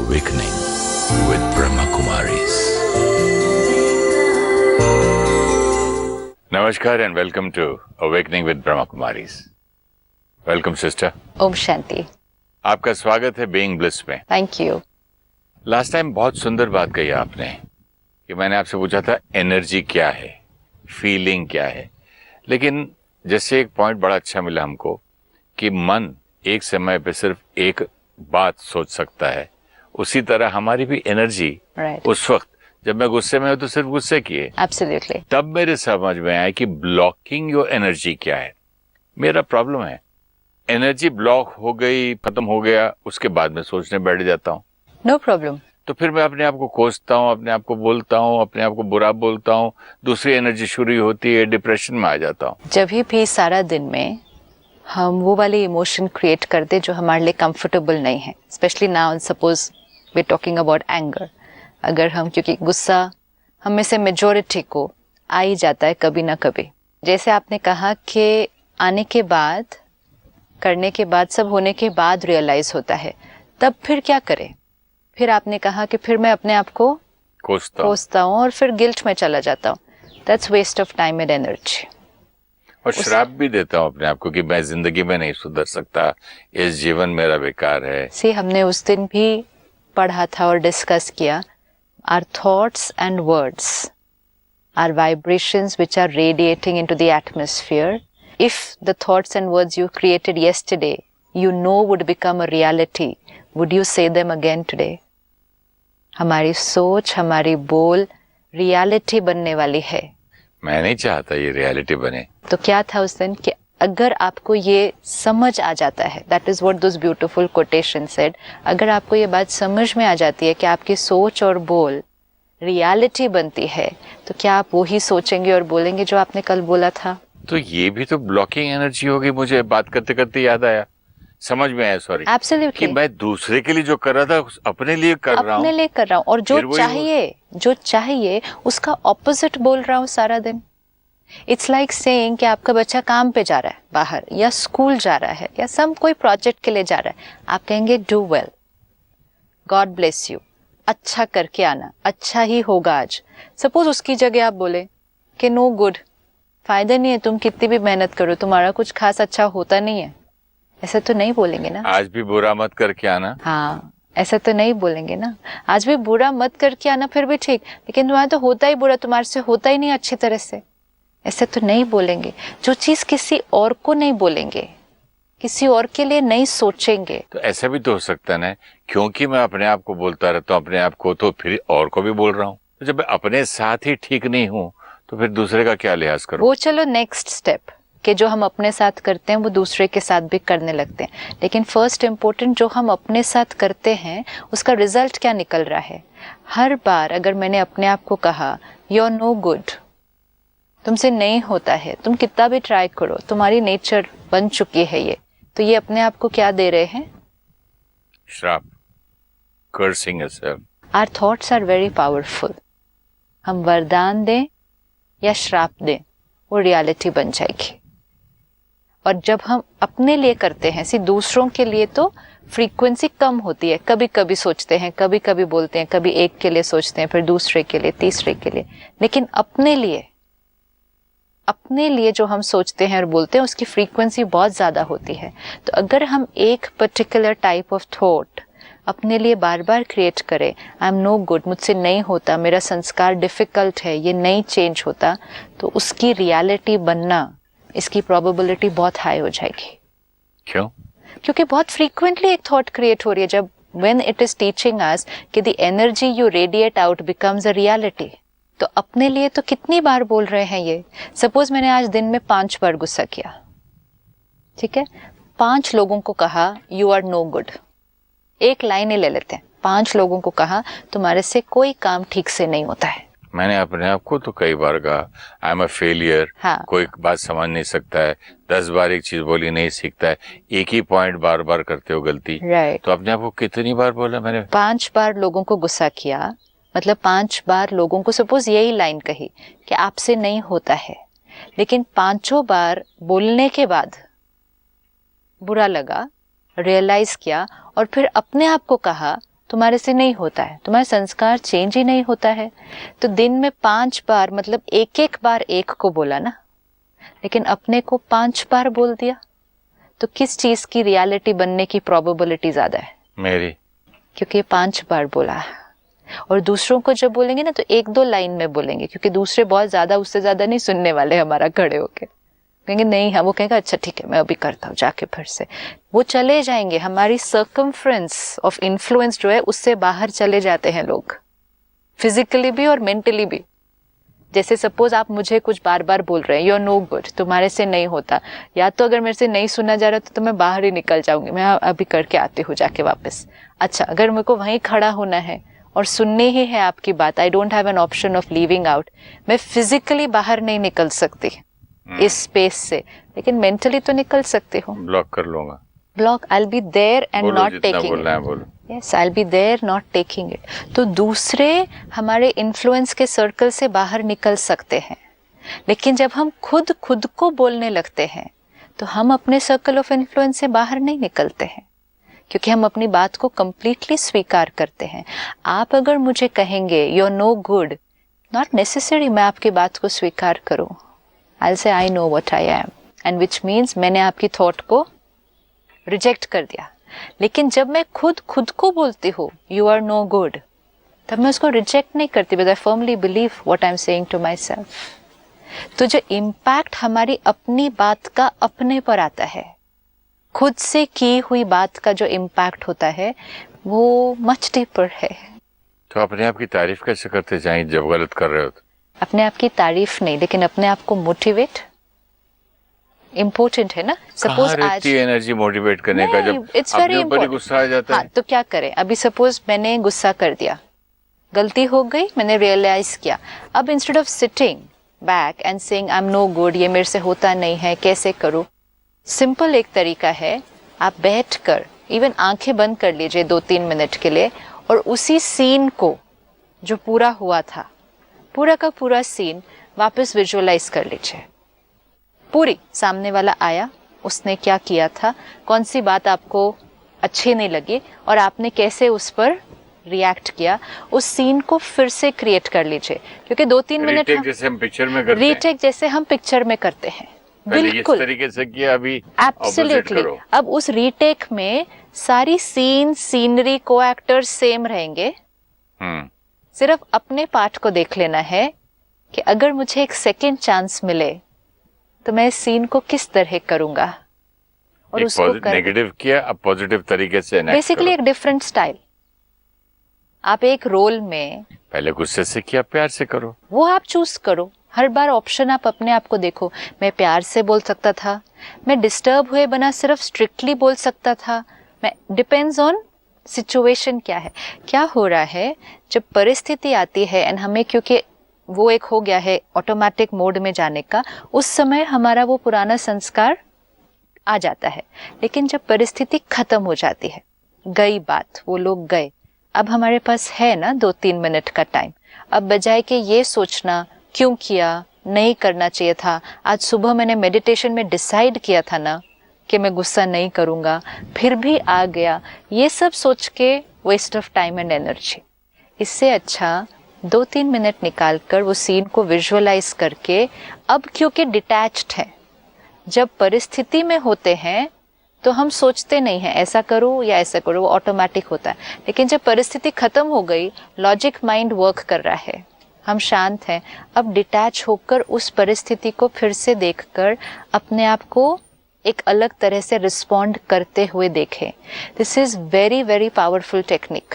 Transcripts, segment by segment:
Awakening with Brahma Kumaris. Namaskar and welcome to Awakening with Brahma Kumaris. Welcome sister. Om Shanti. आपका स्वागत है being bliss में। Thank you. Last time बहुत सुंदर बात कही आपने कि मैंने आपसे पूछा था एनर्जी क्या है, फीलिंग क्या है, लेकिन जैसे एक पॉइंट बड़ा अच्छा मिला हमको कि मन एक समय पे सिर्फ एक बात सोच सकता है, उसी तरह हमारी भी एनर्जी उस वक्त जब मैं गुस्से में हूं तो सिर्फ गुस्से की है। एब्सोल्युटली। तब मेरे समझ में आया कि ब्लॉकिंग योर एनर्जी क्या है। मेरा प्रॉब्लम है एनर्जी ब्लॉक हो गई, खत्म हो गया, उसके बाद में सोचने बैठ जाता हूँ। No problem. तो फिर मैं अपने आप को कोसता हूँ, अपने आप को बोलता हूँ, अपने आप को बुरा बोलता हूँ, दूसरी एनर्जी शुरू होती है, डिप्रेशन में आ जाता हूँ। जब भी सारा दिन में हम वो वाले इमोशन क्रिएट करते जो हमारे लिए कंफर्टेबल नहीं है, specially now suppose we talking about anger. अगर हम, क्योंकि गुस्सा हम में से मेजोरिटी को आ ही जाता है कभी ना कभी। जैसे आपने कहा कि आने के बाद, करने के बाद, सब होने के बाद रियलाइज होता है, तब फिर क्या करें? फिर आपने कहा कि फिर मैं अपने आप को कोसता हूँ और फिर गिल्ट में चला जाता हूँ। That's waste of time and energy. और श्राप भी देता हूँ अपने आप को कि मैं जिंदगी में नहीं सुधर सकता, इस जीवन मेरा बेकार है। सी हमने उस दिन भी पढ़ा था और डिस्कस किया, our thoughts and words are vibrations which are radiating into the atmosphere. If the thoughts and words you created yesterday you know would become a reality, would you say them again today? हमारी सोच, हमारी बोल reality बनने वाली है। मैं नहीं चाहता ये रियलिटी बने। तो क्या था उस दिन कि अगर आपको ये समझ आ जाता है, that is what those beautiful quotation said, अगर आपको ये बात समझ में आ जाती है कि आपकी सोच और बोल रियलिटी बनती है, तो क्या आप वो ही सोचेंगे और बोलेंगे जो आपने कल बोला था? तो ये भी तो ब्लॉकिंग एनर्जी होगी। मुझे बात करते करते याद आया, समझ में आया, सॉरी, एब्सोल्युटली, कि मैं दूसरे के लिए जो कर रहा था अपने लिए कर रहा हूँ। अपने लिए कर रहा हूँ और जो चाहिए उसका ऑपोजिट बोल रहा हूँ सारा दिन। इट्स लाइक सेइंग कि आपका बच्चा काम पे जा रहा है बाहर, या स्कूल जा रहा है, या सम कोई प्रोजेक्ट के लिए जा रहा है। आप कहेंगे do well, God bless you, अच्छा करके आना, अच्छा ही होगा आज। सपोज उसकी जगह आप बोले कि नो गुड, फायदा नहीं है, तुम कितनी भी मेहनत करो तुम्हारा कुछ खास अच्छा होता नहीं है, ऐसा तो नहीं बोलेंगे ना। आज भी बुरा मत करके आना। हाँ, ऐसा तो नहीं बोलेंगे ना। आज भी बुरा मत करके आना, फिर भी ठीक, लेकिन तुम्हारा तो होता ही बुरा, तुम्हारे से होता ही नहीं अच्छी तरह से, ऐसे तो नहीं बोलेंगे। जो चीज किसी और को नहीं बोलेंगे, किसी और के लिए नहीं सोचेंगे। तो ऐसा भी तो हो सकता है ना, क्योंकि मैं अपने आप को बोलता रहता हूँ अपने आप को, तो फिर और को भी बोल रहा हूँ। तो जब मैं अपने साथ ही ठीक नहीं हूँ तो फिर दूसरे का क्या लिहाज करूँ? वो चलो नेक्स्ट स्टेप, कि जो हम अपने साथ करते हैं वो दूसरे के साथ भी करने लगते हैं, लेकिन फर्स्ट इम्पोर्टेंट जो हम अपने साथ करते हैं उसका रिजल्ट क्या निकल रहा है। हर बार अगर मैंने अपने आप को कहा यू आर नो गुड, तुमसे नहीं होता है, तुम कितना भी ट्राई करो, तुम्हारी नेचर बन चुकी है ये, तो ये अपने आप को क्या दे रहे हैं? श्राप, cursing yourself. Our thoughts are very powerful. हम वरदान दें या श्राप दें, वो रियलिटी बन जाएगी। और जब हम अपने लिए करते हैं, दूसरों के लिए तो फ्रीक्वेंसी कम होती है, कभी कभी सोचते हैं, कभी कभी बोलते हैं, कभी एक के लिए सोचते हैं, फिर दूसरे के लिए, तीसरे के लिए, लेकिन अपने लिए जो हम सोचते हैं और बोलते हैं उसकी फ्रीक्वेंसी बहुत ज्यादा होती है। तो अगर हम एक पर्टिकुलर टाइप ऑफ थॉट अपने लिए बार बार क्रिएट करें, आई एम नो गुड, मुझसे नहीं होता, मेरा संस्कार डिफिकल्ट है, ये नहीं चेंज होता, तो उसकी रियलिटी बनना, इसकी प्रोबेबिलिटी बहुत हाई हो जाएगी। क्यों? क्योंकि बहुत फ्रीक्वेंटली एक थॉट क्रिएट हो रही है। जब when it is teaching us कि the energy you radiate out becomes a reality, तो अपने लिए तो कितनी बार बोल रहे हैं ये। सपोज मैंने आज दिन में 5 बार गुस्सा किया, ठीक है, 5 लोगों को कहा यू आर नो गुड, एक लाइन ही ले लेते हैं, 5 लोगों को कहा तुम्हारे से कोई काम ठीक से नहीं होता है। मैंने अपने आप को तो कई बार कहा आई एम अ फेलियर, कोई बात समझ नहीं सकता है, 10 बार एक चीज बोली नहीं सीखता है, एक ही पॉइंट बार बार करते हो गलती। तो अपने आप को कितनी बार बोला मैंने? 5 बार लोगों को गुस्सा किया, मतलब 5 बार लोगों को सपोज यही लाइन कही कि आपसे नहीं होता है, लेकिन 5 बार बोलने के बाद बुरा लगा, रियलाइज किया और फिर अपने आप को कहा तुम्हारे से नहीं होता है, तुम्हारा संस्कार चेंज ही नहीं होता है। तो दिन में 5 बार, मतलब एक एक बार एक को बोला ना, लेकिन अपने को 5 बार बोल दिया, तो किस चीज की रियलिटी बनने की प्रोबेबिलिटी ज्यादा है? मेरी। क्योंकि 5 बार बोला। और दूसरों को जब बोलेंगे ना तो 1-2 लाइन में बोलेंगे, क्योंकि दूसरे बहुत ज्यादा, उससे ज्यादा नहीं सुनने वाले हमारा खड़े होके, कहेंगे नहीं, हाँ, वो कहेगा अच्छा ठीक है मैं अभी करता हूँ जाके, फिर से वो चले जाएंगे। हमारी सर्कमफ्रेंस ऑफ इन्फ्लुएंस जो है उससे बाहर चले जाते हैं लोग, फिजिकली भी और मेंटली भी। जैसे सपोज आप मुझे कुछ बार बार बोल रहे हैं, यू आर नो गुड, तुम्हारे से नहीं होता, या तो अगर मेरे से नहीं सुना जा रहा तो मैं बाहर ही निकल जाऊंगी, मैं अभी करके आती हूँ जाके वापस। अच्छा, अगर मेरे को वहीं खड़ा होना है और सुननी ही है आपकी बात, I don't have an option of leaving out, मैं फिजिकली बाहर नहीं निकल सकती इस स्पेस से, लेकिन मेंटली तो निकल सकते हो। ब्लॉक कर लूंगा, block, I will be there and not taking it. Yes, I will be there not taking it. तो दूसरे हमारे इन्फ्लुएंस के सर्कल से बाहर निकल सकते हैं, लेकिन जब हम खुद को बोलने लगते हैं तो हम अपने सर्कल ऑफ इन्फ्लुएंस से बाहर नहीं निकलते हैं, क्योंकि हम अपनी बात को कंप्लीटली स्वीकार करते हैं। आप अगर मुझे कहेंगे you are no good, not necessary मैं आपकी बात को स्वीकार करूं। I'll say I know what I am, and which means मैंने आपकी थॉट को रिजेक्ट कर दिया। लेकिन जब मैं खुद को बोलती हूँ you are no good, तब मैं उसको रिजेक्ट नहीं करती, but I firmly believe what I'm saying to myself। तो जो इम्पैक्ट हमारी अपनी बात का अपने पर आता है, खुद से की हुई बात का जो इम्पैक्ट होता है वो मच डीपर है। तो अपने आप की तारीफ कैसे करते जाएं जब गलत कर रहे हो? अपने आप की तारीफ नहीं, लेकिन अपने आप को मोटिवेट इम्पोर्टेंट है ना। सपोज आज एनर्जी मोटिवेट करने का, जब इट्स वेरी इम्पोर्टेंट, गुस्सा आ जाता है। हाँ, तो क्या करें? अभी सपोज मैंने गुस्सा कर दिया, गलती हो गई, मैंने रियलाइज किया। अब instead of sitting back and saying I am no good, ये मेरे से होता नहीं है, कैसे करूं, सिंपल एक तरीका है, आप बैठकर इवन आंखें बंद कर लीजिए 2-3 मिनट के लिए, और उसी सीन को जो पूरा हुआ था, पूरा का पूरा सीन वापस विजुअलाइज कर लीजिए। पूरी सामने वाला आया, उसने क्या किया था, कौन सी बात आपको अच्छी नहीं लगी और आपने कैसे उस पर रिएक्ट किया, उस सीन को फिर से क्रिएट कर लीजिए। क्योंकि 2-3 मिनट जैसे हम पिक्चर में करते हैं, रीटेक जैसे हम पिक्चर में करते हैं, बिल्कुल इस तरीके से किया, अभी एब्सोल्युटली। अब उस रीटेक में सारी सीन, सीनरी, को एक्टर्स सेम रहेंगे, सिर्फ अपने पार्ट को देख लेना है कि अगर मुझे एक सेकेंड चांस मिले तो मैं इस सीन को किस तरह करूंगा, और उसको नेगेटिव किया, अब पॉजिटिव तरीके से बेसिकली एक डिफरेंट स्टाइल। आप एक रोल में पहले गुस्से से किया, प्यार से करो, वो आप चूज करो। हर बार ऑप्शन आप अपने आप को देखो, मैं प्यार से बोल सकता था, मैं डिस्टर्ब हुए बना सिर्फ स्ट्रिक्टली बोल सकता था, मैं डिपेंड्स ऑन सिचुएशन क्या है, क्या हो रहा है। जब परिस्थिति आती है एंड हमें, क्योंकि वो एक हो गया है ऑटोमेटिक मोड में जाने का, उस समय हमारा वो पुराना संस्कार आ जाता है। लेकिन जब परिस्थिति खत्म हो जाती है, गई बात, वो लोग गए, अब हमारे पास है ना 2-3 मिनट का टाइम। अब बजाय के ये सोचना क्यों किया, नहीं करना चाहिए था, आज सुबह मैंने मेडिटेशन में डिसाइड किया था ना कि मैं गुस्सा नहीं करूंगा, फिर भी आ गया, ये सब सोच के waste of time and energy. इससे अच्छा 2-3 मिनट निकाल कर वो सीन को विजुअलाइज करके, अब क्योंकि डिटैच्ड है, जब परिस्थिति में होते हैं तो हम सोचते नहीं हैं ऐसा करो या ऐसा करो, वो ऑटोमेटिक होता है। लेकिन जब परिस्थिति खत्म हो गई, लॉजिक माइंड वर्क कर रहा है, हम शांत हैं, अब डिटैच होकर उस परिस्थिति को फिर से देखकर अपने आप को एक अलग तरह से रिस्पॉन्ड करते हुए देखें। This is very very powerful technique,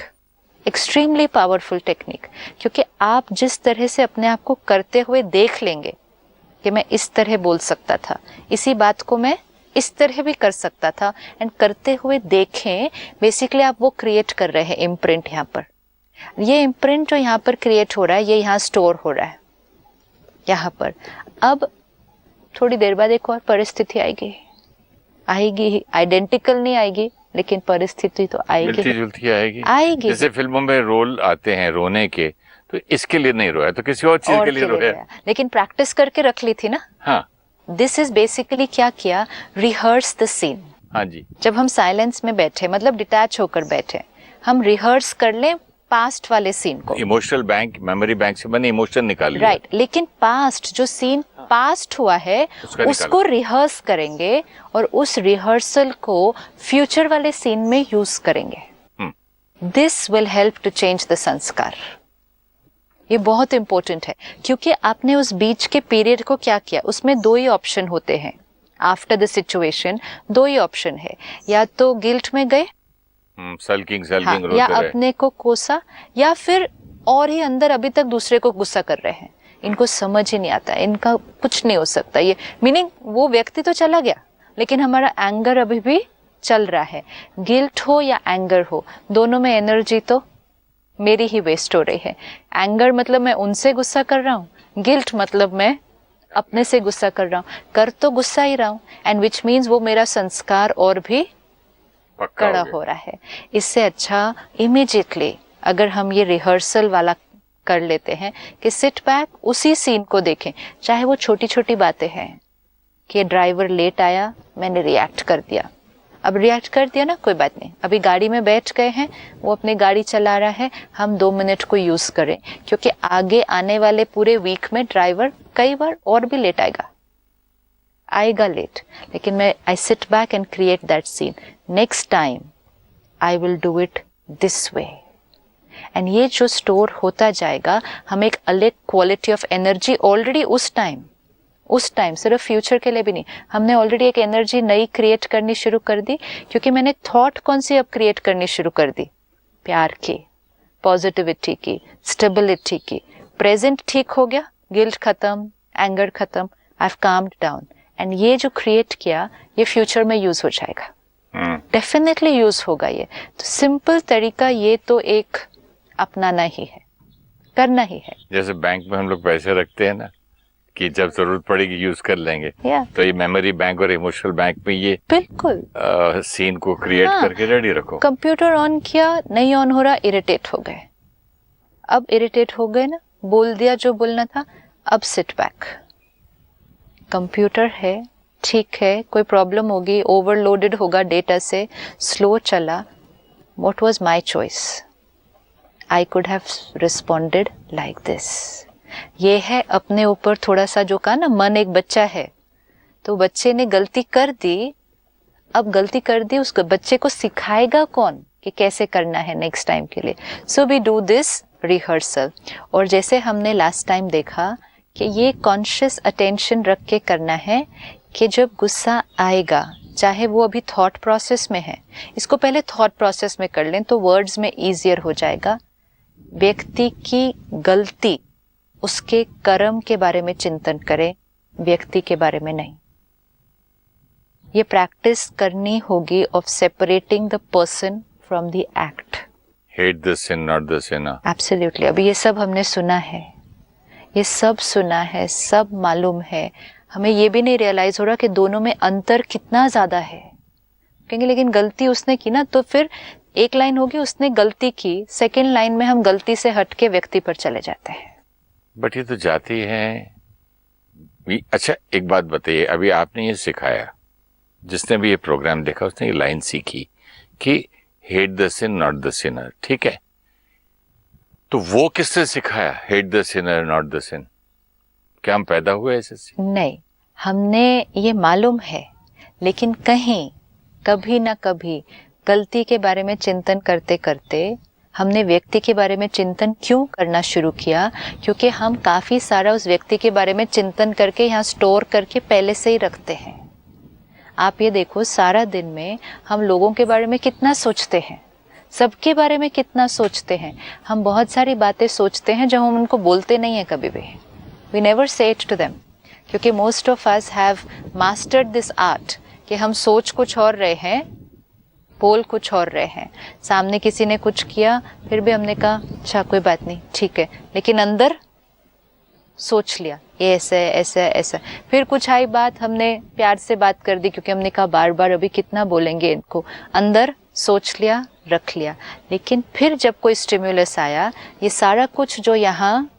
extremely powerful technique, क्योंकि आप जिस तरह से अपने आप को करते हुए देख लेंगे कि मैं इस तरह बोल सकता था, इसी बात को मैं इस तरह भी कर सकता था, एंड करते हुए देखें, बेसिकली आप वो क्रिएट कर रहे हैं इम्प्रिंट। यहाँ पर ये इम्प्रिंट जो यहाँ पर क्रिएट हो रहा है, ये यहाँ स्टोर हो रहा है यहाँ पर। अब थोड़ी देर बाद एक और परिस्थिति आएगी ही, आइडेंटिकल नहीं आएगी, लेकिन परिस्थिति तो आएगी, मिलती जुलती आएगी। जैसे फिल्मों में रोल आते हैं रोने के, तो इसके लिए नहीं रोया तो किसी और चीज के लिए रोया, लेकिन प्रैक्टिस करके रख ली थी ना। हाँ, दिस इज बेसिकली क्या किया, रिहर्स द सीन। हाँ जी। जब हम साइलेंस में बैठे, मतलब डिटैच होकर बैठे, हम रिहर्स कर लें पास्ट वाले सीन को। इमोशनल बैंक, मेमोरी बैंक से मैंने इमोशन निकाल लिया। राइट, लेकिन पास्ट जो सीन पास्ट हुआ है उसको रिहर्स करेंगे और उस रिहर्सल को फ्यूचर वाले सीन में यूज करेंगे। This will help to change the sanskar. ये बहुत इंपॉर्टेंट है, क्योंकि आपने उस बीच के पीरियड को क्या किया, उसमें दो ही ऑप्शन होते हैं। आफ्टर द सिचुएशन दो ही ऑप्शन है, या तो गिल्ट में गए, सल्किंग या अपने को कोसा, या फिर और ही अंदर अभी तक दूसरे को गुस्सा कर रहे हैं। इनको समझ ही नहीं आता, इनका कुछ नहीं हो सकता। ये मीनिंग वो व्यक्ति तो चला गया, लेकिन हमारा एंगर अभी भी चल रहा है। गिल्ट हो या एंगर हो, दोनों में एनर्जी तो मेरी ही वेस्ट हो रही है। एंगर मतलब मैं उनसे गुस्सा कर रहा हूँ, गिल्ट मतलब मैं अपने से गुस्सा कर रहा हूँ। कर तो गुस्सा ही रहा हूँ, एंड विच मीन्स वो मेरा संस्कार और भी कड़ा हो रहा है। इससे अच्छा इमीडिएटली अगर हम ये रिहर्सल वाला कर लेते हैं कि सिट बैक, उसी सीन को देखें, चाहे वो छोटी छोटी बातें हैं कि ड्राइवर लेट आया, मैंने रिएक्ट कर दिया। अब रिएक्ट कर दिया ना, कोई बात नहीं, अभी गाड़ी में बैठ गए हैं, वो अपनी गाड़ी चला रहा है, हम 2 मिनट को यूज करें, क्योंकि आगे आने वाले पूरे वीक में ड्राइवर कई बार और भी लेट आएगा लेट, लेकिन मैं I sit back and create that scene. Next time I will do it this way, and ये जो स्टोर होता जाएगा, हम एक अलग क्वालिटी ऑफ एनर्जी ऑलरेडी उस टाइम सिर्फ फ्यूचर के लिए भी नहीं, हमने ऑलरेडी एक एनर्जी नई क्रिएट करनी शुरू कर दी, क्योंकि मैंने थॉट कौन सी अब क्रिएट करनी शुरू कर दी, प्यार की, पॉजिटिविटी की, स्टेबिलिटी की। प्रेजेंट ठीक हो गया, गिल्ट खत्म, एंगर खत्म, I have calmed down, and ये जो क्रिएट किया ये फ्यूचर में यूज हो जाएगा, डेफिनेटली यूज होगा। ये तो सिंपल तरीका, ये तो एक अपनाना ही है, करना ही है। जैसे बैंक में हम लोग पैसे रखते हैं ना, कि जब जरूरत पड़ेगी यूज कर लेंगे, तो ये मेमोरी बैंक और इमोशनल बैंक में ये बिल्कुल सीन को क्रिएट करके रेडी रखो। कंप्यूटर ऑन किया, नहीं ऑन हो रहा, इरिटेट हो गए। अब इरिटेट हो गए ना, बोल दिया जो बोलना था, अब सिट बैक। कंप्यूटर है, ठीक है, कोई प्रॉब्लम होगी, ओवरलोडेड होगा डेटा से, स्लो चला, what was my choice, I could have responded like this. ये है अपने ऊपर थोड़ा सा, जो कहा ना, मन एक बच्चा है, तो बच्चे ने गलती कर दी, अब गलती कर दी, उस बच्चे को सिखाएगा कौन कि कैसे करना है नेक्स्ट टाइम के लिए। So we do this rehearsal. और जैसे हमने लास्ट टाइम देखा कि ये कॉन्शियस अटेंशन रख के करना है कि जब गुस्सा आएगा, चाहे वो अभी थॉट प्रोसेस में है, इसको पहले थॉट प्रोसेस में कर लें तो वर्ड्स में ईजियर हो जाएगा। व्यक्ति की गलती, उसके कर्म के बारे में चिंतन करें, व्यक्ति के बारे में नहीं। ये प्रैक्टिस करनी होगी of separating the person from the act. Hate the sin not the sinner. Absolutely. अभी ये सब हमने सुना है, ये सब सुना है, सब मालूम है, हमें ये भी नहीं रियलाइज हो रहा कि दोनों में अंतर कितना ज्यादा है। कहेंगे लेकिन गलती उसने की ना, तो फिर एक लाइन होगी उसने गलती की, सेकेंड लाइन में हम गलती से हट के व्यक्ति पर चले जाते हैं। बट ये तो जाती है। अच्छा एक बात बताइए, अभी आपने ये सिखाया, जिसने भी ये प्रोग्राम देखा उसने ये लाइन सीखी कि hate the sin not the sinner, ठीक है, तो वो किसने सिखाया hate the sinner not the sin? क्या हम पैदा हुए ऐसे? नहीं, हमने ये मालूम है, लेकिन कहीं कभी ना कभी गलती के बारे में चिंतन करते करते हमने व्यक्ति के बारे में चिंतन क्यों करना शुरू किया? क्योंकि हम काफी सारा उस व्यक्ति के बारे में चिंतन करके यहाँ स्टोर करके पहले से ही रखते हैं। आप ये देखो, सारा दिन में हम लोगों के बारे में कितना सोचते हैं, सबके बारे में कितना सोचते हैं। हम बहुत सारी बातें सोचते हैं जब हम उनको बोलते नहीं है कभी भी। We never say it to them, क्योंकि most of us have mastered this art कि हम सोच कुछ और रहे हैं, बोल कुछ और रहे हैं। सामने किसी ने कुछ किया, फिर भी हमने कहा अच्छा कोई बात नहीं, ठीक है, लेकिन अंदर सोच लिया ये ऐसा है, ऐसा है, ऐसा। फिर कुछ आई बात, हमने प्यार से बात कर दी, क्योंकि हमने कहा बार बार अभी कितना बोलेंगे इनको, अंदर सोच लिया, रख लिया। लेकिन फिर जब कोई स्टिम्युलस आया, ये सारा कुछ जो यहाँ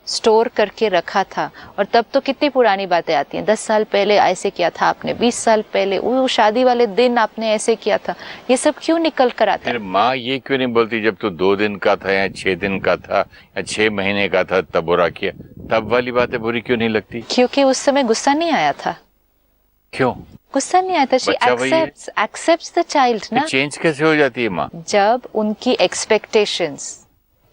स्टोर करके रखा था, और तब तो कितनी पुरानी बातें आती हैं, 10 साल पहले ऐसे किया था आपने, 20 साल पहले वो शादी वाले दिन आपने ऐसे किया था, ये सब क्यों निकल कर आता है? फिर माँ ये क्यों नहीं बोलती जब तू 2 दिन का था या 6 दिन का था या 6 महीने का था तब बुरा किया, तब वाली बातें बुरी क्यों नहीं लगती? क्योंकि उस समय गुस्सा नहीं आया था। क्यों गुस्सा नहीं आया था? शी एक्सेप्ट्स द चाइल्ड ना। चेंज कैसे हो जाती है माँ? जब उनकी एक्सपेक्टेशंस,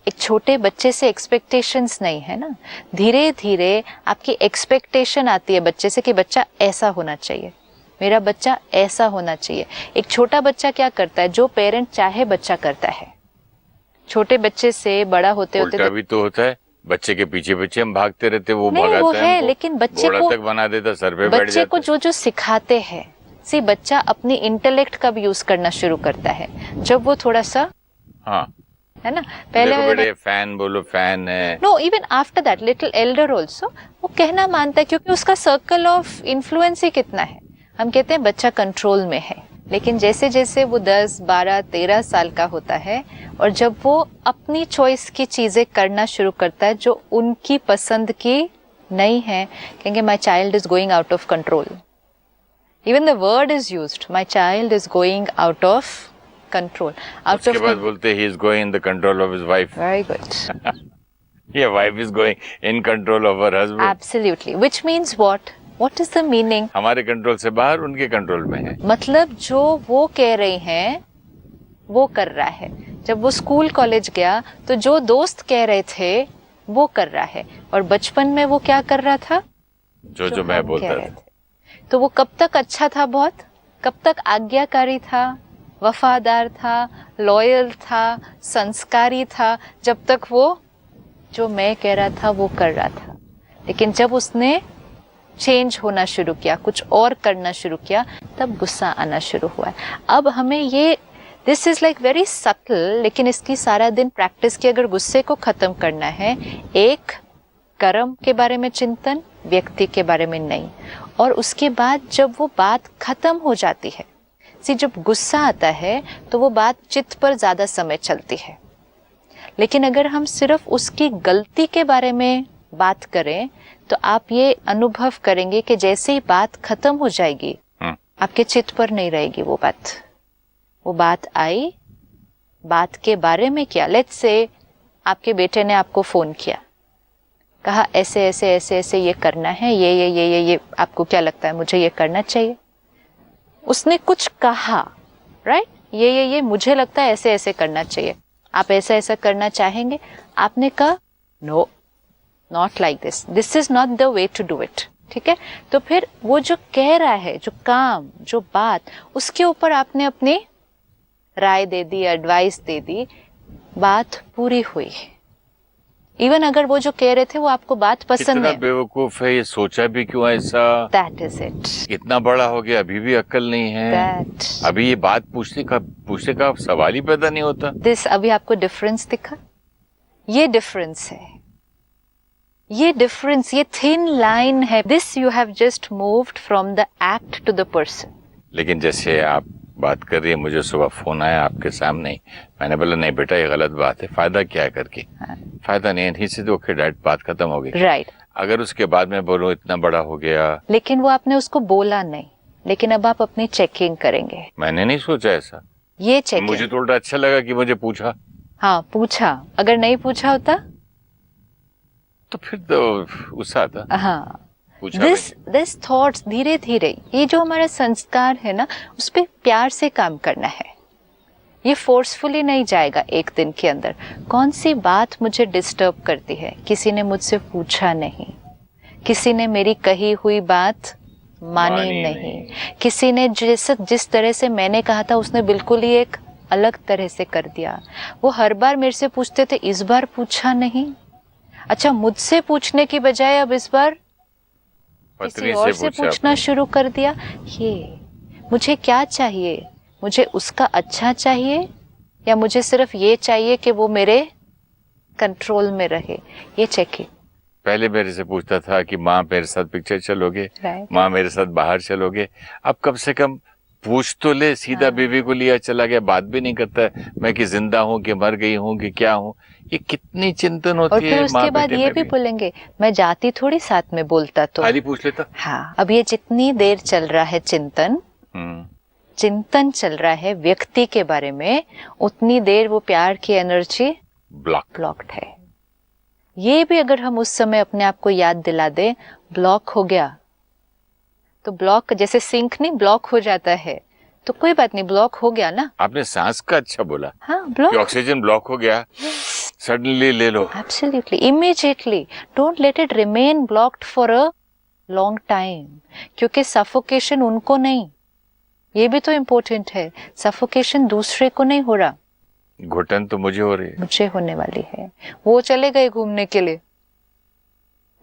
एक छोटे बच्चे से एक्सपेक्टेशंस नहीं है ना, धीरे धीरे आपकी एक्सपेक्टेशन आती है बच्चे से कि बच्चा ऐसा होना चाहिए, मेरा बच्चा ऐसा होना चाहिए। एक छोटा बच्चा क्या करता है? जो पेरेंट चाहे बच्चा करता है। छोटे बच्चे से बड़ा होते होते उल्टा भी तो होता है, बच्चे के पीछे पीछे हम भागते रहते, वो नहीं, भगाता वो है, लेकिन बच्चे को तक बना देता, सर पे बैठ बच्चे को जाता जो सिखाते हैं, सी बच्चा अपनी इंटेलेक्ट का भी यूज करना शुरू करता है जब वो थोड़ा सा, हाँ है ना, पहले बड़े फैन बोलो, फैन है, no even after that little Elder also वो कहना मानता है, क्योंकि उसका सर्कल ऑफ इन्फ्लुएंस ही कितना है। हम कहते हैं बच्चा कंट्रोल में है, लेकिन जैसे जैसे वो 10, 12, 13 साल का होता है और जब वो अपनी चॉइस की चीजें करना शुरू करता है जो उनकी पसंद की नहीं है, कहेंगे my child is going out of control. Even the word is used, my child is going out of control. उसके बाद बोलते he is going in the control of his wife. Very good. Yeah, wife is going in control of her husband. Absolutely. Which means what? What is the meaning? हमारे control से बाहर उनके control में है। मतलब जो वो कह रही हैं वो कर रहा है। जब वो स्कूल कॉलेज गया तो जो दोस्त कह रहे थे वो कर रहा है, और बचपन में वो क्या कर रहा था? जो मैं बोलता था। तो वो कब तक अच्छा था? बहुत कब तक आज्ञाकारी था, वफादार था, लॉयल था, संस्कारी था, जब तक वो जो मैं कह रहा था वो कर रहा था। लेकिन जब उसने चेंज होना शुरू किया, कुछ और करना शुरू किया, तब गुस्सा आना शुरू हुआ। अब हमें ये this is like very subtle, लेकिन इसकी सारा दिन प्रैक्टिस की। अगर गुस्से को खत्म करना है, एक कर्म के बारे में चिंतन, व्यक्ति के बारे में नहीं, और उसके बाद जब वो बात खत्म हो जाती है, जब गुस्सा आता है तो वो बात चित्त पर ज्यादा समय चलती है। लेकिन अगर हम सिर्फ उसकी गलती के बारे में बात करें तो आप ये अनुभव करेंगे कि जैसे ही बात खत्म हो जाएगी आपके चित्त पर नहीं रहेगी वो बात। वो बात आई, बात के बारे में क्या, लेट्स से आपके बेटे ने आपको फोन किया, कहा ऐसे ऐसे ऐसे ऐसे ये करना है, ये आपको क्या लगता है मुझे ये करना चाहिए? उसने कुछ कहा, राइट, ये मुझे लगता है ऐसे ऐसे करना चाहिए, आप ऐसा ऐसा करना चाहेंगे? आपने कहा no, not like this, this is not the way to do it. ठीक है, तो फिर वो जो कह रहा है, जो काम, जो बात, उसके ऊपर आपने अपनी राय दे दी, एडवाइस दे दी, बात पूरी हुई। इवन अगर वो जो कह रहे थे वो आपको बात पसंद है। बेवकूफ है, ये सोचा भी क्यों ऐसा? That is it. इतना बड़ा हो गया अभी भी अक्ल नहीं है। That. अभी ये बात पूछने का सवाल ही पैदा नहीं होता। दिस अभी आपको डिफरेंस दिखा? ये डिफरेंस है, ये डिफरेंस, ये थिन लाइन है। This you have just moved from the act to the person. लेकिन जैसे आप बात कर रही है, मुझे सुबह फोन आया आपके सामने ही, मैंने बोला नहीं बेटा ये गलत बात है, फायदा क्या है करके? फायदा नहीं है, से ओके डैड, बात खत्म हो गई। राइट। अगर उसके बाद मैं बोलूं इतना बड़ा हो गया, लेकिन वो आपने उसको बोला नहीं, लेकिन अब आप अपनी चेकिंग करेंगे। मैंने नहीं सोचा ऐसा, ये चेकिंग मुझे तो उल्टा अच्छा लगा कि मुझे पूछा। हाँ पूछा, अगर नहीं पूछा होता तो फिर तो गुस्सा आता। हाँ, दिस थॉट्स, धीरे धीरे ये जो हमारा संस्कार है ना, उस पर प्यार से काम करना है। ये फोर्सफुली नहीं जाएगा एक दिन के अंदर। कौन सी बात मुझे डिस्टर्ब करती है? किसी ने मुझसे पूछा नहीं, किसी ने मेरी कही हुई बात मानी नहीं, किसी ने जिस तरह से मैंने कहा था उसने बिल्कुल ही एक अलग तरह से कर दिया। वो हर बार मेरे से पूछते थे, इस बार पूछा नहीं। अच्छा, मुझसे पूछने की बजाय अब इस बार किसी और से पूछना शुरू कर दिया। ये मुझे क्या चाहिए? मुझे उसका अच्छा चाहिए या मुझे सिर्फ ये चाहिए कि वो मेरे कंट्रोल में रहे? ये चेकिंग। पहले मेरे से पूछता था कि माँ मेरे साथ पिक्चर चलोगे, माँ मेरे साथ बाहर चलोगे। अब कम से कम पूछ तो ले, सीधा बीवी को लिया चला गया, बात भी नहीं करता मैं कि जिंदा हूँ कि मर गई हूँ कि क्या हूँ। ये कितनी चिंतन होती है। और फिर उसके बाद ये भी बोलेंगे मैं जाती थोड़ी साथ में बोलता तो खाली पूछ लेता। हाँ, अब ये जितनी देर चल रहा है चिंतन चल रहा है व्यक्ति के बारे में, उतनी देर वो प्यार की एनर्जी ब्लॉक्ड है। ये भी अगर हम उस समय अपने आप को याद दिला दे ब्लॉक हो गया तो ब्लॉक जैसे सिंक नहीं ब्लॉक हो जाता है, तो कोई बात नहीं, ब्लॉक हो गया ना। आपने सांस का अच्छा बोला। हाँ, ब्लॉक, ऑक्सीजन ब्लॉक हो गया, सडनली ले लो। Absolutely, immediately. Don't let it remain blocked for a long time, क्योंकि सफोकेशन उनको नहीं, ये भी तो इम्पोर्टेंट है, सफोकेशन दूसरे को नहीं हो रहा, घुटन तो मुझे हो रही है, मुझे होने वाली है। वो चले गए घूमने के लिए,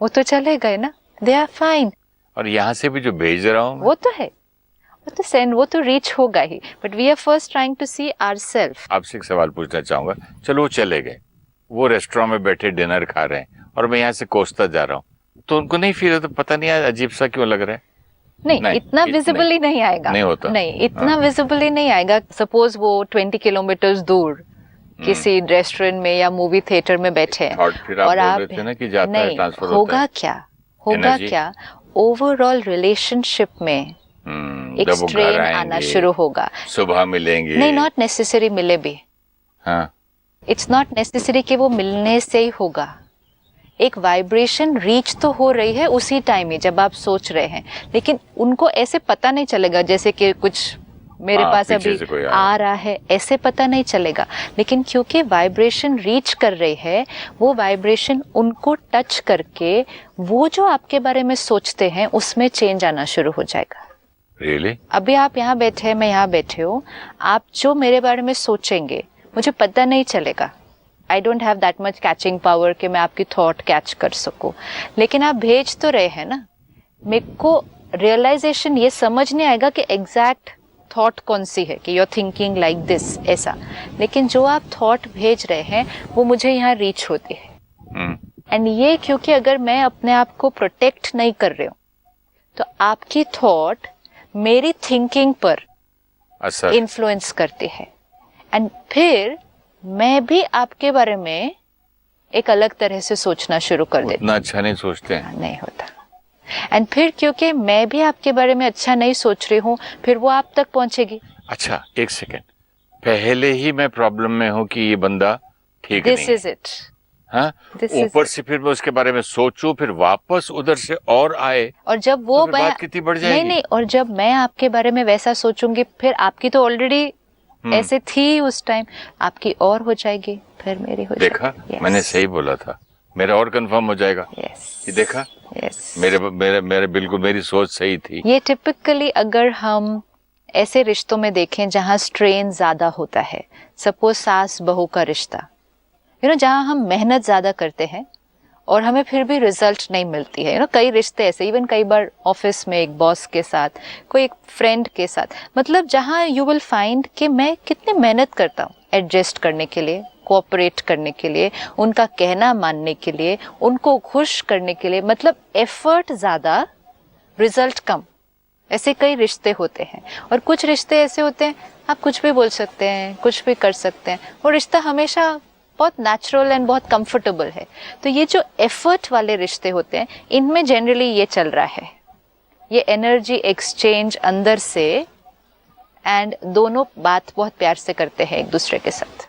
वो तो चले गए ना, दे आर फाइन। और यहाँ से भी जो भेज रहा हूँ वो तो है, वो तो सेंड, वो तो रीच होगा ही, but we are first trying to see ourselves. आपसे एक सवाल पूछना चाहूंगा। चलो वो चले गए, वो रेस्टोरेंट में बैठे डिनर खा रहे हैं और मैं यहाँ से कोसता जा रहा हूँ, तो उनको नहीं फील होता, पता नहीं यार अजीब सा क्यों लग रहा है? नहीं, इतना विजिबली नहीं आएगा, नहीं होता, नहीं इतना विजिबली नहीं आएगा। सपोज वो 20 किलोमीटर दूर किसी रेस्टोरेंट में या मूवी थिएटर में बैठे हैं और आप नहीं, होगा क्या ओवरऑल रिलेशनशिप में एक स्ट्रेन आना शुरू होगा। सुबह मिलेंगे, नहीं, नॉट नेसेसरी मिले भी, इट्स नॉट नेसेसरी कि वो मिलने से ही होगा। एक वाइब्रेशन रीच तो हो रही है उसी टाइम ही जब आप सोच रहे हैं, लेकिन उनको ऐसे पता नहीं चलेगा जैसे कि कुछ मेरे पास अभी आ रहा है, ऐसे पता नहीं चलेगा। लेकिन क्योंकि वाइब्रेशन रीच कर रही है, वो वाइब्रेशन उनको टच करके वो जो आपके बारे में सोचते हैं उसमें चेंज आना शुरू हो जाएगा। Really? अभी आप यहाँ बैठे हैं, मैं यहाँ बैठे हूँ, आप जो मेरे बारे में सोचेंगे मुझे पता नहीं चलेगा। I don't have that much catching power कि मैं आपकी थॉट कैच कर सकूं, लेकिन आप भेज तो रहे हैं ना। मेरे को रियलाइजेशन ये समझ नहीं आएगा कि एग्जैक्ट थॉट कौन सी है, कि you are thinking like this ऐसा, लेकिन जो आप थॉट भेज रहे हैं वो मुझे यहाँ रीच होती है। एंड ये क्योंकि अगर मैं अपने आप को प्रोटेक्ट नहीं कर रही हूँ तो आपकी थॉट मेरी थिंकिंग पर इन्फ्लुएंस करती है, एंड फिर मैं भी आपके बारे में एक अलग तरह से सोचना शुरू कर देती हूँ। उतना अच्छा नहीं सोचते हैं, नहीं होता। एंड फिर क्योंकि मैं भी आपके बारे में अच्छा नहीं सोच रही हूँ, फिर वो आप तक पहुंचेगी। अच्छा, एक सेकेंड, पहले ही मैं प्रॉब्लम में हूँ कि ये बंदा ठीक नहीं है। This is it. हाँ, ऊपर से फिर मैं उसके बारे में सोचूं, फिर वापस उधर से और आए, और जब वो तो बात कितनी बढ़ जाएगी। नहीं, और जब मैं आपके बारे में वैसा सोचूंगी, फिर आपकी तो ऑलरेडी ऐसे थी उस टाइम, आपकी और हो जाएगी, फिर मेरी हो देखा जाएगी। मैंने सही बोला था, मेरा और कंफर्म हो जाएगा। ये देखा, मेरे बिल्कुल मेरी सोच सही थी। ये टिपिकली अगर हम ऐसे रिश्तों में देखें जहाँ स्ट्रेन ज्यादा होता है, सपोज सास बहू का रिश्ता, जहाँ हम मेहनत ज्यादा करते हैं और हमें फिर भी रिजल्ट नहीं मिलती है। कई रिश्ते ऐसे, इवन कई बार ऑफिस में एक बॉस के साथ, कोई एक फ्रेंड के साथ, मतलब जहाँ यू विल फाइंड कि मैं कितनी मेहनत करता हूँ एडजस्ट करने के लिए, कोऑपरेट करने के लिए, उनका कहना मानने के लिए, उनको खुश करने के लिए, मतलब एफर्ट ज्यादा रिजल्ट कम। ऐसे कई रिश्ते होते हैं। और कुछ रिश्ते ऐसे होते हैं आप कुछ भी बोल सकते हैं, कुछ भी कर सकते हैं, वो रिश्ता हमेशा बहुत नेचुरल एंड बहुत कंफर्टेबल है। तो ये जो एफर्ट वाले रिश्ते होते हैं, इनमें जनरली ये चल रहा है, ये एनर्जी एक्सचेंज अंदर से, एंड दोनों बात बहुत प्यार से करते हैं एक दूसरे के साथ,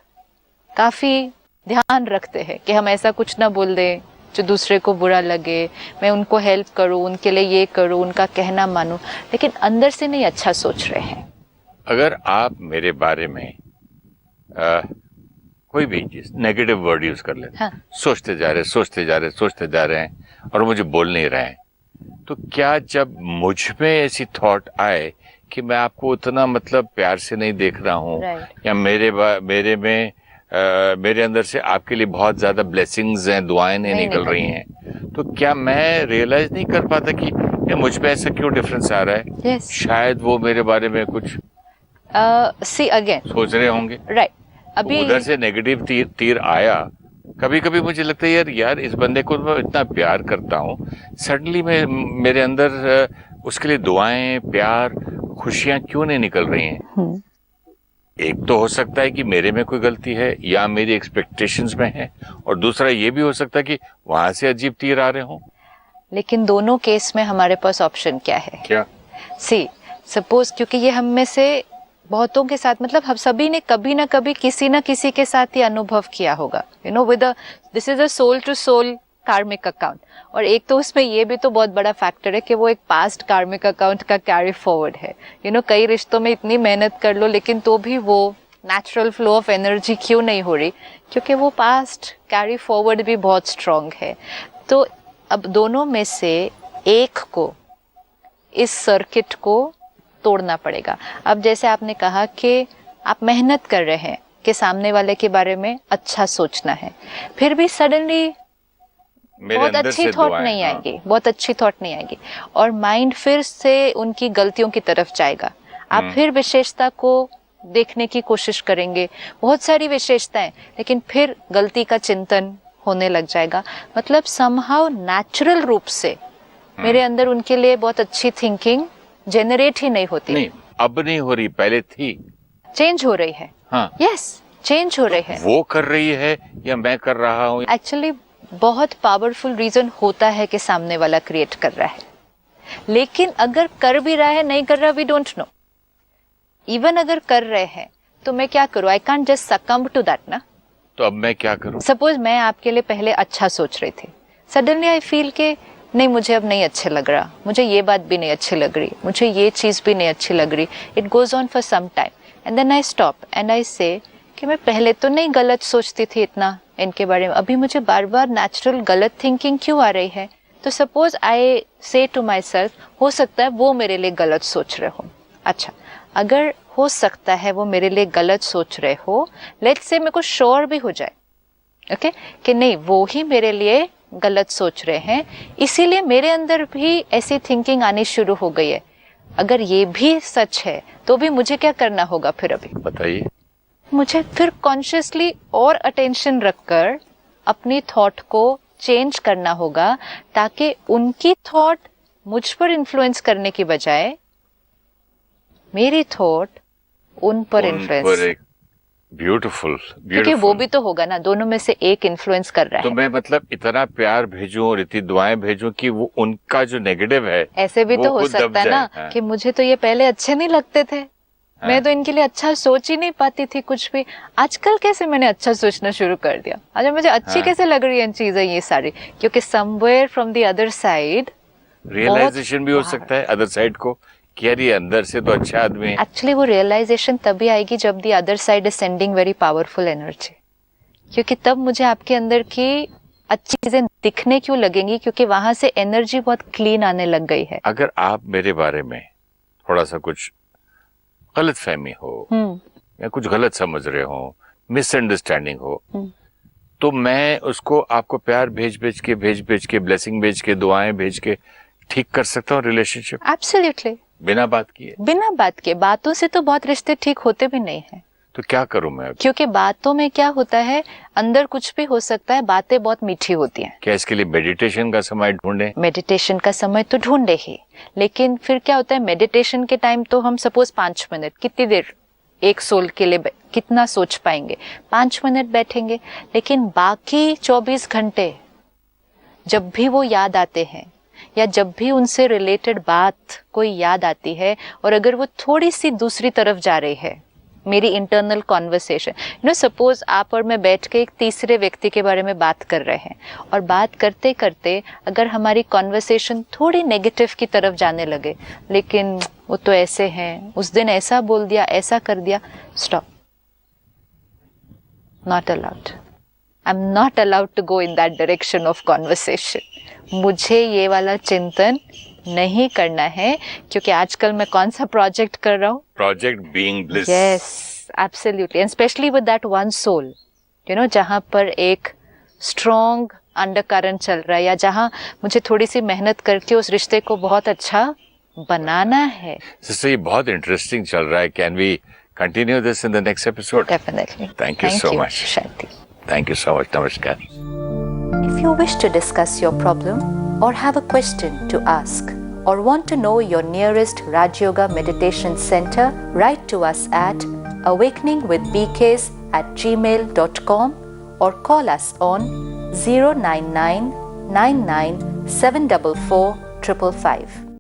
काफी ध्यान रखते हैं कि हम ऐसा कुछ ना बोल दें जो दूसरे को बुरा लगे, मैं उनको हेल्प करूं, उनके लिए ये करूं, उनका कहना मानूं, लेकिन अंदर से नहीं अच्छा सोच रहे हैं। अगर आप मेरे बारे में कोई भी चीज नेगेटिव वर्ड यूज कर लेते, सोचते जा रहे हैं और मुझे बोल नहीं रहे हैं, तो क्या जब मुझ में ऐसी थॉट आए कि मैं आपको उतना मतलब प्यार से नहीं देख रहा हूँ, या मेरे अंदर से आपके लिए बहुत ज्यादा ब्लेसिंग्स हैं, दुआएं नहीं निकल रही हैं, तो क्या मैं रियलाइज नहीं कर पाता कि ये मुझ पे ऐसा क्यों डिफरेंस आ रहा है? शायद वो मेरे बारे में कुछ सी अगेन सोच रहे होंगे, राइट। अभी उधर से नेगेटिव तीर आया। कभी कभी मुझे लगता है यार इस बंदे को मैं इतना प्यार करता हूँ, सडनली मेरे अंदर उसके लिए दुआएं, प्यार, खुशियां क्यों नहीं निकल रही हैं? एक तो हो सकता है कि मेरे में कोई गलती है या मेरी एक्सपेक्टेशंस में है, और दूसरा ये भी हो सकता है कि वहां से अजीब तीर आ रहे हों। लेकिन दोनों केस में हमारे पास ऑप्शन क्या है? क्या? सी सपोज, क्योंकि ये हम में से बहुतों के साथ, मतलब हम सभी ने कभी ना कभी किसी ना किसी के साथ ये अनुभव किया होगा, you know, with this is a soul to soul karmic account. और एक तो उसमें ये भी तो बहुत बड़ा फैक्टर है कि वो एक पास्ट कार्मिक अकाउंट का कैरी फॉरवर्ड है। यू नो, कई रिश्तों में इतनी मेहनत कर लो लेकिन तो भी वो नेचुरल फ्लो ऑफ एनर्जी क्यों नहीं हो रही? क्योंकि वो पास्ट कैरी फॉरवर्ड भी बहुत स्ट्रांग है। तो अब दोनों में से एक को, इस सर्किट को तोड़ना पड़ेगा। अब जैसे आपने कहा कि आप मेहनत कर रहे हैं कि सामने वाले के बारे में अच्छा सोचना है, फिर भी सडनली बहुत अच्छी थॉट नहीं आएगी, बहुत अच्छी थॉट नहीं आएगी, और माइंड फिर से उनकी गलतियों की तरफ जाएगा। आप फिर विशेषता को देखने की कोशिश करेंगे, बहुत सारी विशेषताएं, लेकिन फिर गलती का चिंतन होने लग जाएगा। मतलब समहाउ नेचुरल रूप से मेरे अंदर उनके लिए बहुत अच्छी थिंकिंग जनरेट ही नहीं होती। नहीं, अब नहीं हो रही, पहले थी। चेंज हो रही है। हाँ, यस, चेंज हो रही है। वो कर रही है या मैं कर रहा हूँ? एक्चुअली बहुत पावरफुल रीजन होता है कि सामने वाला क्रिएट कर रहा है, लेकिन अगर कर भी रहा है नहीं कर रहा, वी डोंट नो। इवन अगर कर रहे हैं तो मैं क्या करूँ? I can't just succumb to that ना। तो अब मैं क्या करूँ? सपोज मैं आपके लिए पहले अच्छा सोच रही थी, सडनली आई फील के नहीं, मुझे अब नहीं अच्छे लग रहा, मुझे ये बात भी नहीं अच्छी लग रही, मुझे ये चीज भी नहीं अच्छी लग रही। It goes on for some time and then I stop and I say कि मैं पहले तो नहीं गलत सोचती थी इतना इनके बारे में, अभी मुझे बार बार नेचुरल गलत थिंकिंग क्यों आ रही है? तो सपोज आई से टू माई सेल्फ, हो सकता है वो मेरे लिए गलत सोच रहे हो। अच्छा, अगर हो सकता है वो मेरे लिए गलत सोच रहे हो, लेट्स से मेरे को श्योर भी हो जाए ओके कि नहीं वो ही मेरे लिए गलत सोच रहे हैं, इसीलिए मेरे अंदर भी ऐसी थिंकिंग आनी शुरू हो गई है। अगर ये भी सच है तो भी मुझे क्या करना होगा फिर? अभी बताइए। मुझे फिर कॉन्शियसली और अटेंशन रखकर अपनी थॉट को चेंज करना होगा, ताकि उनकी थॉट मुझ पर इन्फ्लुएंस करने की बजाय मेरी थॉट उन पर इन्फ्लुएंस। ब्यूटीफुल, क्योंकि वो भी तो होगा ना, दोनों में से एक इन्फ्लुएंस कर रहा है। तो मैं मतलब इतना प्यार भेजूं और इतनी दुआएं भेजूं कि वो उनका जो नेगेटिव है, ऐसे भी तो हो सकता है ना। हाँ। कि मुझे तो ये पहले अच्छे नहीं लगते थे, हाँ। मैं तो इनके लिए अच्छा सोच ही नहीं पाती थी कुछ भी, आजकल कैसे मैंने अच्छा सोचना शुरू कर दिया, अच्छा मुझे अच्छी हाँ। कैसे लग रही है चीजें ये सारी, क्योंकि somewhere from the other side realisation भी हो सकता है अदर साइड को कि यार ये अंदर से तो अच्छा आदमी है। एक्चुअली वो रियलाइजेशन तभी आएगी जब the other side is sending very powerful energy, क्योंकि तब मुझे आपके अंदर की अच्छी चीजें दिखने क्यों लगेंगी, क्योंकि वहां से एनर्जी बहुत क्लीन आने लग गई है। अगर आप मेरे बारे में थोड़ा सा कुछ गलत फहमी हो या कुछ गलत समझ रहे हो, मिसअंडरस्टैंडिंग हो, तो मैं उसको आपको प्यार भेज भेज के ब्लेसिंग भेज के दुआएं भेज के ठीक कर सकता हूँ रिलेशनशिप? एब्सोल्युटली, बिना बात किए। बिना बात के, बातों से तो बहुत रिश्ते ठीक होते भी नहीं है। तो क्या करूं मैं? क्योंकि बातों में क्या होता है, अंदर कुछ भी हो सकता है, बातें बहुत मीठी होती हैं। क्या इसके लिए मेडिटेशन का समय ढूंढे? मेडिटेशन का समय तो ढूंढे ही, लेकिन फिर क्या होता है, मेडिटेशन के टाइम तो हम सपोज 5 मिनट, कितनी देर एक सोल के लिए कितना सोच पाएंगे? 5 मिनट बैठेंगे, लेकिन बाकी 24 घंटे जब भी वो याद आते हैं या जब भी उनसे रिलेटेड बात कोई याद आती है, और अगर वो थोड़ी सी दूसरी तरफ जा रही है, मेरी internal conversation, you know, suppose आप और मैं बैठ के एक तीसरे व्यक्ति के बारे में बात कर रहे हैं, और बात करते करते अगर हमारी कॉन्वर्सेशन थोड़ी नेगेटिव की तरफ जाने लगे, लेकिन वो तो ऐसे हैं, उस दिन ऐसा बोल दिया, ऐसा कर दिया, stop, not allowed, I am not allowed to go in that direction of conversation. मुझे ये वाला चिंतन नहीं करना है, क्योंकि आजकल मैं कौन सा प्रोजेक्ट कर रहा हूँ? Project being bliss. Yes, absolutely, and specially with that one soul, you know, जहाँ पर एक स्ट्रॉन्ग अंडरकरंट चल रहा है, या जहाँ मुझे थोड़ी सी मेहनत करके उस रिश्ते को बहुत अच्छा बनाना है। सिस्टर, ये बहुत इंटरेस्टिंग चल रहा है। Can we continue this in the next episode? Definitely. Thank you so much Shanti. Thank you so much. नमस्कार। If you wish to discuss your problem or have a question to ask, or want to know your nearest Raj Yoga Meditation Center, write to us at awakeningwithbks@gmail.com or call us on 099 99 744 555.